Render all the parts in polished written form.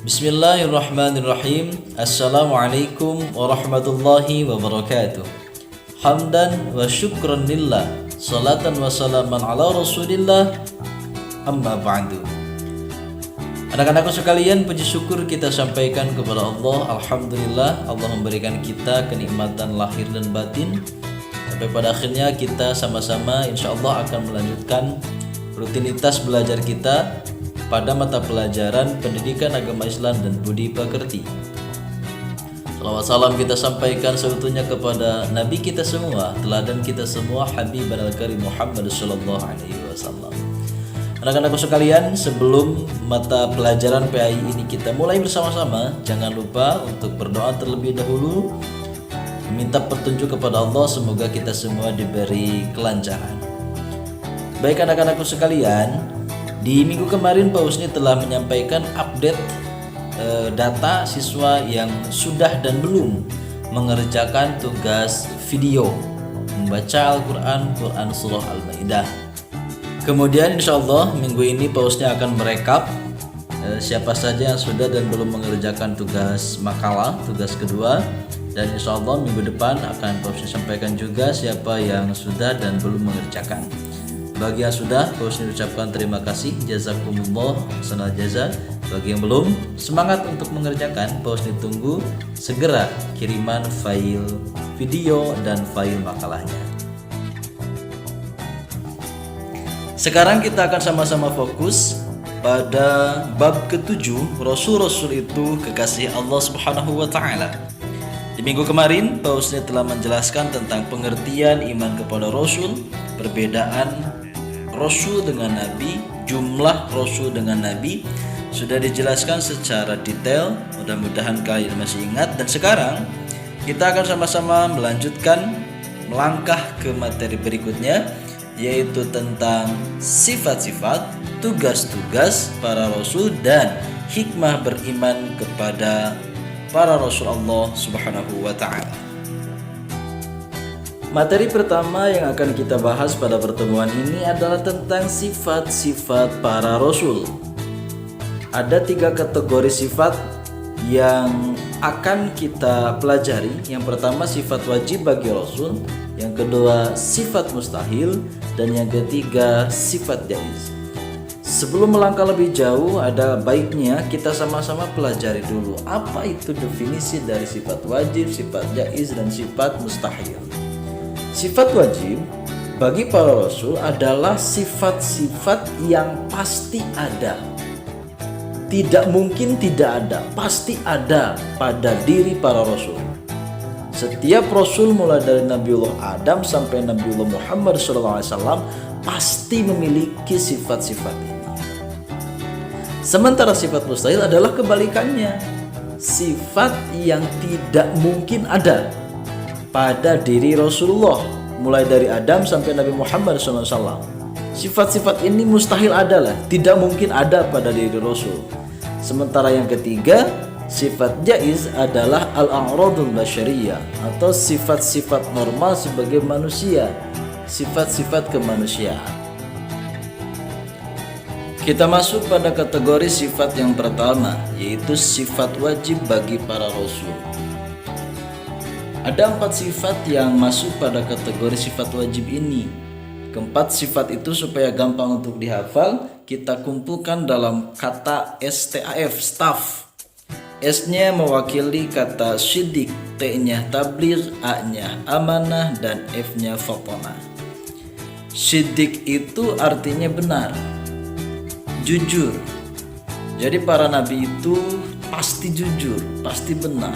Bismillahirrahmanirrahim. Assalamualaikum warahmatullahi wabarakatuh. Hamdan wa syukran lillah, salatan wa salaman ala rasulillah, amma ba'du. Anak-anakku sekalian, puji syukur kita sampaikan kepada Allah. Alhamdulillah, Allah memberikan kita kenikmatan lahir dan batin. Sampai pada akhirnya kita sama-sama insya Allah akan melanjutkan rutinitas belajar kita pada mata pelajaran Pendidikan Agama Islam dan Budi Pekerti. Salawat salam kita sampaikan seutuhnya kepada Nabi kita semua, teladan kita semua, Habib al-Karim Muhammad sallallahu alaihi wasallam. Anak-anakku sekalian, sebelum mata pelajaran PAI ini kita mulai bersama-sama, jangan lupa untuk berdoa terlebih dahulu, meminta petunjuk kepada Allah, semoga kita semua diberi kelancaran. Baik anak-anakku sekalian, di minggu kemarin Pak Husni telah menyampaikan update data siswa yang sudah dan belum mengerjakan tugas video membaca Al-Quran, Quran Surah Al-Ma'idah. Kemudian insya Allah minggu ini Pak Husni akan merekap siapa saja yang sudah dan belum mengerjakan tugas makalah, tugas kedua. Dan insya Allah minggu depan akan Pak Husni sampaikan juga siapa yang sudah dan belum mengerjakan. Bagi yang sudah, Pak Husni ucapkan terima kasih, jazakumullah hasanal jaza. Bagi yang belum, semangat untuk mengerjakan. Pak Husni tunggu segera kiriman file video dan file makalahnya. Sekarang kita akan sama-sama fokus pada bab ke-7, Rasul-Rasul itu kekasih Allah Subhanahu wa Ta'ala. Di minggu kemarin, Pak Husni telah menjelaskan tentang pengertian iman kepada Rasul, perbedaan Rasul dengan Nabi, jumlah Rasul dengan Nabi sudah dijelaskan secara detail. Mudah-mudahan kalian masih ingat. Dan sekarang kita akan sama-sama melanjutkan melangkah ke materi berikutnya, yaitu tentang sifat-sifat, tugas-tugas para Rasul dan hikmah beriman kepada para Rasul Allah Subhanahu wa Ta'ala. Materi pertama yang akan kita bahas pada pertemuan ini adalah tentang sifat-sifat para Rasul. Ada 3 kategori sifat yang akan kita pelajari. Yang pertama sifat wajib bagi Rasul, yang kedua sifat mustahil, dan yang ketiga sifat jaiz. Sebelum melangkah lebih jauh, ada baiknya kita sama-sama pelajari dulu apa itu definisi dari sifat wajib, sifat jaiz, dan sifat mustahil. Sifat wajib bagi para Rasul adalah sifat-sifat yang pasti ada. Tidak mungkin tidak ada, pasti ada pada diri para Rasul. Setiap Rasul mulai dari Nabiullah Adam sampai Nabiullah Muhammad SAW pasti memiliki sifat-sifat ini. Sementara sifat mustahil adalah kebalikannya, sifat yang tidak mungkin ada pada diri Rasulullah mulai dari Adam sampai Nabi Muhammad SAW. Sifat-sifat ini mustahil adalah, tidak mungkin ada pada diri Rasul. Sementara yang ketiga, sifat jaiz adalah al-a'radul basyariyah atau sifat-sifat normal sebagai manusia, sifat-sifat kemanusiaan. Kita masuk pada kategori sifat yang pertama, yaitu sifat wajib bagi para Rasul. Ada 4 sifat yang masuk pada kategori sifat wajib ini. Keempat sifat itu supaya gampang untuk dihafal, kita kumpulkan dalam kata STAF, staff. S-nya mewakili kata syidik, T-nya tabligh, A-nya amanah, dan F-nya fatonah. Syidik itu artinya benar, jujur. Jadi para nabi itu pasti jujur, pasti benar.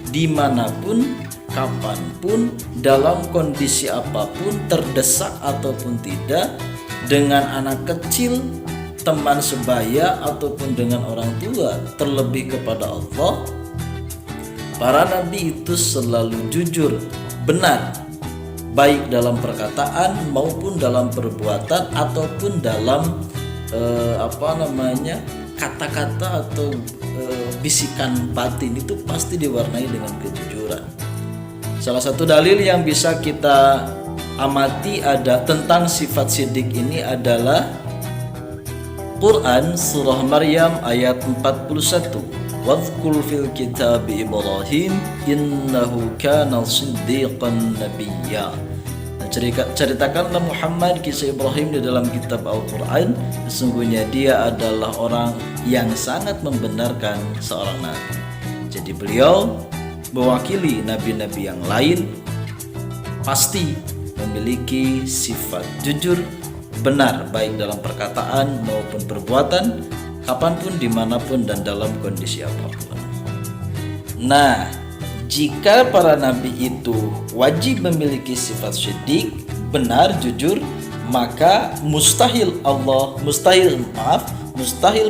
Dimanapun, kapanpun, dalam kondisi apapun, terdesak ataupun tidak, dengan anak kecil, teman sebaya, ataupun dengan orang tua, terlebih kepada Allah, para nabi itu selalu jujur, benar, baik dalam perkataan maupun dalam perbuatan ataupun dalam kata-kata atau bisikan batin itu pasti diwarnai dengan kejujuran. Salah satu dalil yang bisa kita amati ada tentang sifat sidik ini adalah Quran Surah Maryam ayat 41. Wadhkur fil kitab Ibrahim innahu kana siddiqan nabiyya. Ceritakanlah Muhammad kisah Ibrahim di dalam kitab Al-Quran. Sesungguhnya dia adalah orang yang sangat membenarkan seorang nabi. Jadi beliau mewakili nabi-nabi yang lain, pasti memiliki sifat jujur, benar baik dalam perkataan maupun perbuatan, kapanpun, dimanapun, dan dalam kondisi apapun. Nah, jika para nabi itu wajib memiliki sifat siddiq, benar, jujur, maka mustahil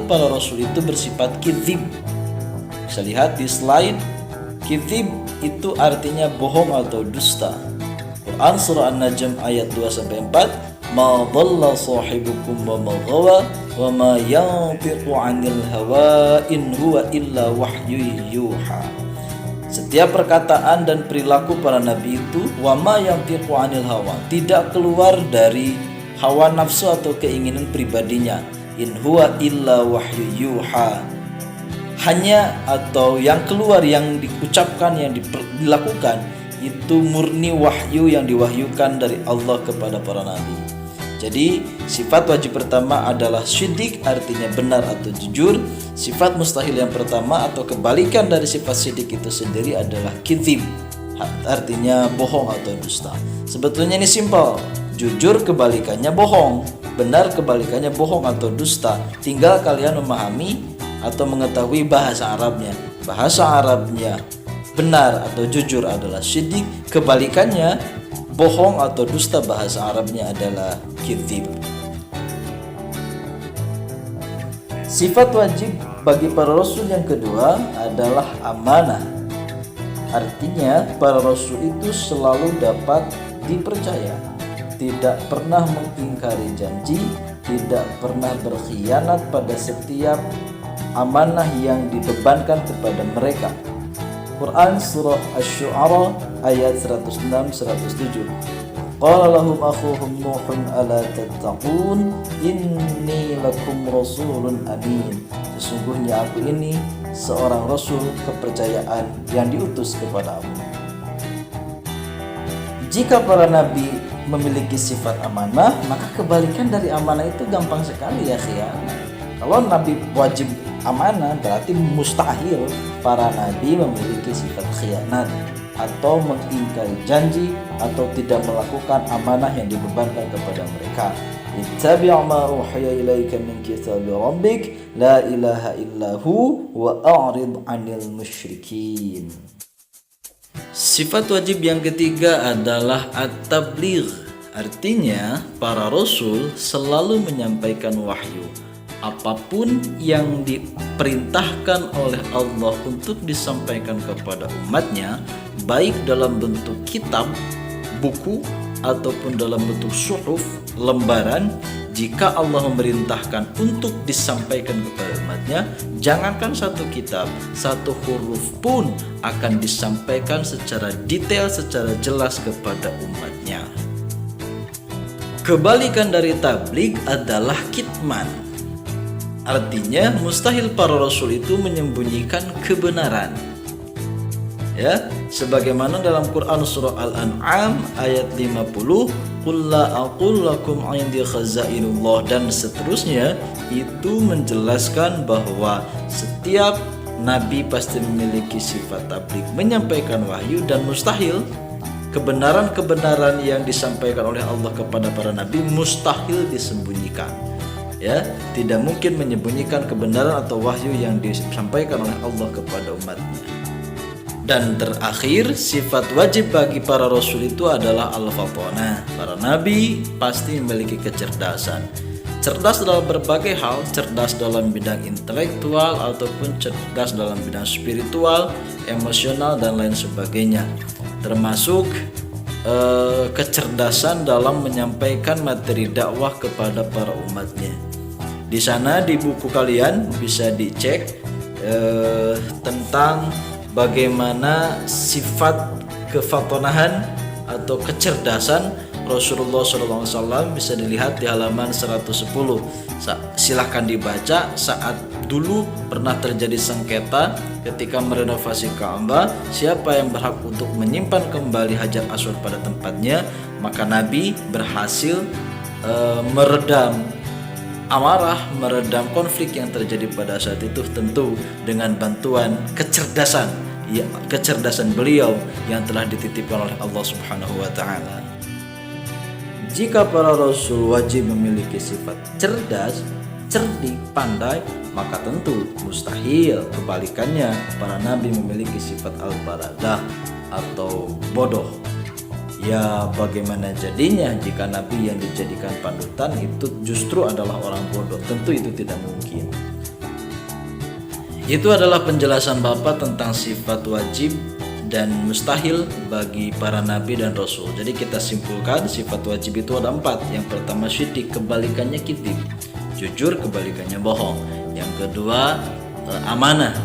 para rasul itu bersifat kizib. Bisa lihat di slide, kizib itu artinya bohong atau dusta. Quran surah An-Najm ayat 2-4, ma dhalla sahibukum wa ma ghawa wa ma yantiqu 'anil hawa in huwa illa wahyu yuha. Setiap perkataan dan perilaku para nabi itu wa ma yantiqu 'anil hawa, tidak keluar dari hawa nafsu atau keinginan pribadinya. In huwa illa wahyu yuha, hanya atau yang keluar, yang diucapkan, yang dilakukan itu murni wahyu yang diwahyukan dari Allah kepada para nabi. Jadi sifat wajib pertama adalah siddiq, artinya benar atau jujur. Sifat mustahil yang pertama atau kebalikan dari sifat siddiq itu sendiri adalah kizib, artinya bohong atau dusta. Sebetulnya ini simpel, jujur kebalikannya bohong, benar kebalikannya bohong atau dusta. Tinggal kalian memahami atau mengetahui bahasa Arabnya. Bahasa Arabnya benar atau jujur adalah siddiq, kebalikannya bohong atau dusta bahasa Arabnya adalah kizib. Sifat wajib bagi para rasul yang kedua adalah amanah. Artinya para rasul itu selalu dapat dipercaya, tidak pernah mengingkari janji, tidak pernah berkhianat pada setiap amanah yang dibebankan kepada mereka. Quran surah Asy-Syu'ara ayat 106-107. Qala lahum akhuhum Nuhun ala tattaqun inni lakum rasulun amin. Sesungguhnya aku ini seorang rasul kepercayaan yang diutus kepadamu. Jika para nabi memiliki sifat amanah, maka kebalikan dari amanah itu gampang sekali ya khianat. Kalau nabi wajib amanah, berarti mustahil para nabi memiliki sifat khianat atau mengingkari janji atau tidak melakukan amanah yang dibebankan kepada mereka. Ittabi' ma uhiya ilaika min kitabi rabbik la ilaha illahu wa a'rid 'anil musyrikin. Sifat wajib yang ketiga adalah at-tabligh. Artinya para rasul selalu menyampaikan wahyu. Apapun yang diperintahkan oleh Allah untuk disampaikan kepada umatnya, baik dalam bentuk kitab, buku, ataupun dalam bentuk suhuf, lembaran, jika Allah memerintahkan untuk disampaikan kepada umatnya, jangankan satu kitab, satu huruf pun akan disampaikan secara detail, secara jelas kepada umatnya. Kebalikan dari tabligh adalah kitman. Artinya mustahil para rasul itu menyembunyikan kebenaran. Ya, sebagaimana dalam Quran surah Al-An'am ayat 50, qul la aqul lakum 'indi khazainullah, dan seterusnya, itu menjelaskan bahwa setiap nabi pasti memiliki sifat tabligh, menyampaikan wahyu, dan mustahil kebenaran-kebenaran yang disampaikan oleh Allah kepada para nabi mustahil disembunyikan. Ya, tidak mungkin menyembunyikan kebenaran atau wahyu yang disampaikan oleh Allah kepada umatnya. Dan terakhir, sifat wajib bagi para rasul itu adalah al-fatonah. Para nabi pasti memiliki kecerdasan. Cerdas dalam berbagai hal, cerdas dalam bidang intelektual ataupun cerdas dalam bidang spiritual, emosional, dan lain sebagainya. Termasuk kecerdasan dalam menyampaikan materi dakwah kepada para umatnya. Di sana di buku kalian bisa dicek tentang bagaimana sifat kefatonahan atau kecerdasan Rasulullah SAW bisa dilihat di halaman 110. Silahkan dibaca. Saat dulu pernah terjadi sengketa ketika merenovasi Ka'bah, siapa yang berhak untuk menyimpan kembali Hajar Aswad pada tempatnya, maka Nabi berhasil meredam amarah, meredam konflik yang terjadi pada saat itu, tentu dengan bantuan kecerdasan beliau yang telah dititipkan oleh Allah Subhanahu wa taala. Jika para rasul wajib memiliki sifat cerdas, cerdik, pandai, maka tentu mustahil kebalikannya para nabi memiliki sifat al-baladah atau bodoh. Ya, bagaimana jadinya jika nabi yang dijadikan panutan itu justru adalah orang bodoh? Tentu itu tidak mungkin. Itu adalah penjelasan Bapak tentang sifat wajib dan mustahil bagi para nabi dan rasul. Jadi kita simpulkan sifat wajib itu ada 4. Yang pertama syidik, kebalikannya kitib. Jujur, kebalikannya bohong. Yang kedua amanah,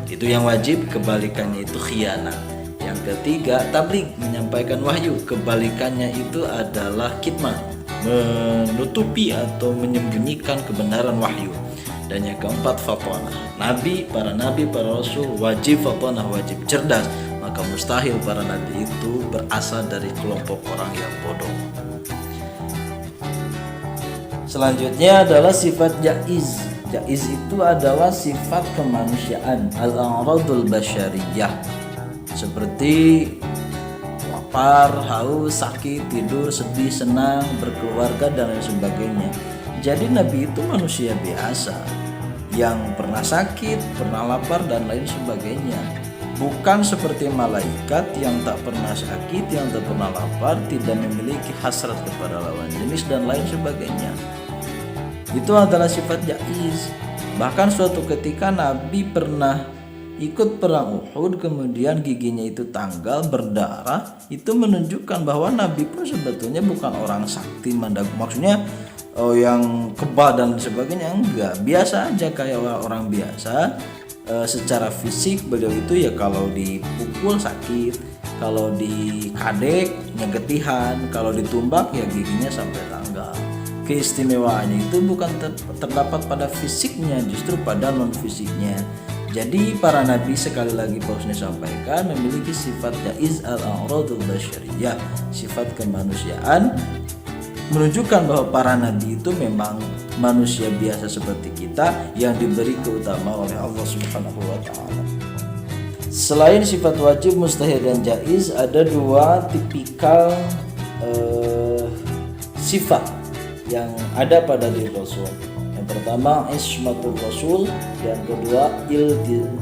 itu yang wajib, kebalikannya itu khianat. Yang ketiga tabligh, menyampaikan wahyu, kebalikannya itu adalah kitman, menutupi atau menyembunyikan kebenaran wahyu. Dan yang keempat fatonah, para nabi, para rasul wajib fatonah, wajib cerdas. Maka mustahil para nabi itu berasal dari kelompok orang yang bodoh. Selanjutnya adalah sifat jaiz. Jaiz itu adalah sifat kemanusiaan, al-a'radul basyariyah, seperti lapar, haus, sakit, tidur, sedih, senang, berkeluarga dan lain sebagainya. Jadi nabi itu manusia biasa yang pernah sakit, pernah lapar dan lain sebagainya. Bukan seperti malaikat yang tak pernah sakit, yang tak pernah lapar, tidak memiliki hasrat kepada lawan jenis dan lain sebagainya. Itu adalah sifat jaiz. Bahkan suatu ketika Nabi pernah ikut perang Uhud, kemudian giginya itu tanggal, berdarah. Itu menunjukkan bahwa Nabi pun sebetulnya bukan orang sakti mandagu, maksudnya yang kebal dan sebagainya, enggak, biasa aja kayak orang biasa. Secara fisik beliau itu ya kalau dipukul sakit, kalau dikadek nyegetihan, kalau ditumbak ya giginya sampai tanggal. Keistimewaannya itu bukan terdapat pada fisiknya, justru pada non fisiknya. Jadi para nabi, sekali lagi Pak Husni sampaikan, memiliki sifat jaiz al-a'radul basyariyah, sifat kemanusiaan, menunjukkan bahwa para nabi itu memang manusia biasa seperti kita yang diberi keutamaan oleh Allah Subhanahu wa taala. Selain sifat wajib, mustahil dan jaiz, ada 2 tipikal sifat yang ada pada diri Rasul. Yang pertama ismatul Rasul, yang kedua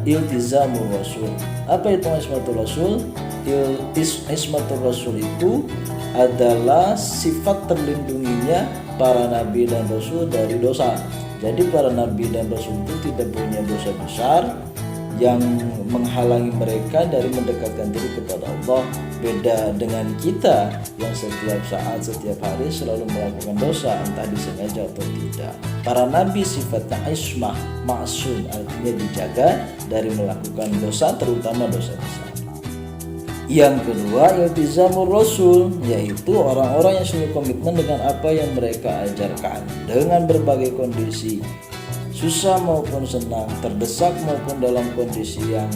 iltizamul Rasul. Apa itu ismatul Rasul? Ismatul Rasul itu adalah sifat terlindunginya para nabi dan rasul dari dosa. Jadi para nabi dan rasul itu tidak punya dosa besar yang menghalangi mereka dari mendekatkan diri kepada Allah. Beda dengan kita yang setiap saat, setiap hari selalu melakukan dosa, entah disengaja atau tidak. Para nabi sifatnya ismah, maksum, artinya dijaga dari melakukan dosa, terutama dosa besar. Yang kedua iltizamur rasul, yaitu orang-orang yang selalu komitmen dengan apa yang mereka ajarkan dengan berbagai kondisi, susah maupun senang, terdesak maupun dalam kondisi yang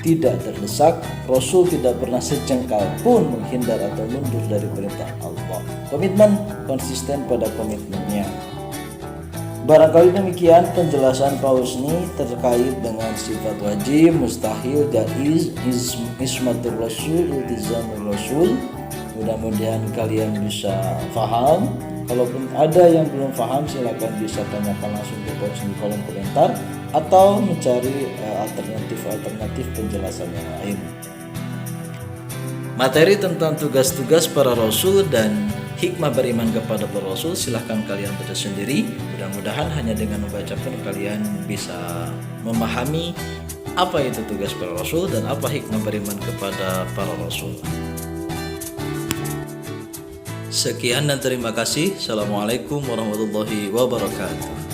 tidak terdesak. Rasul tidak pernah sejengkal pun menghindar atau mundur dari perintah Allah. Komitmen, konsisten pada komitmennya. Barangkali demikian penjelasan Pak Husni terkait dengan sifat wajib, mustahil, jaiz, ismatul rasul, iltizamul rasul. Mudah-mudahan kalian bisa paham. Kalaupun ada yang belum paham, silakan bisa tanyakan langsung ke Pak Husni di kolom komentar atau mencari alternatif penjelasan yang lain. Materi tentang tugas-tugas para rasul dan hikmah beriman kepada para rasul silahkan kalian baca sendiri. Mudah-mudahan hanya dengan membaca pun kalian bisa memahami apa itu tugas para rasul dan apa hikmah beriman kepada para rasul. Sekian dan terima kasih. Assalamualaikum warahmatullahi wabarakatuh.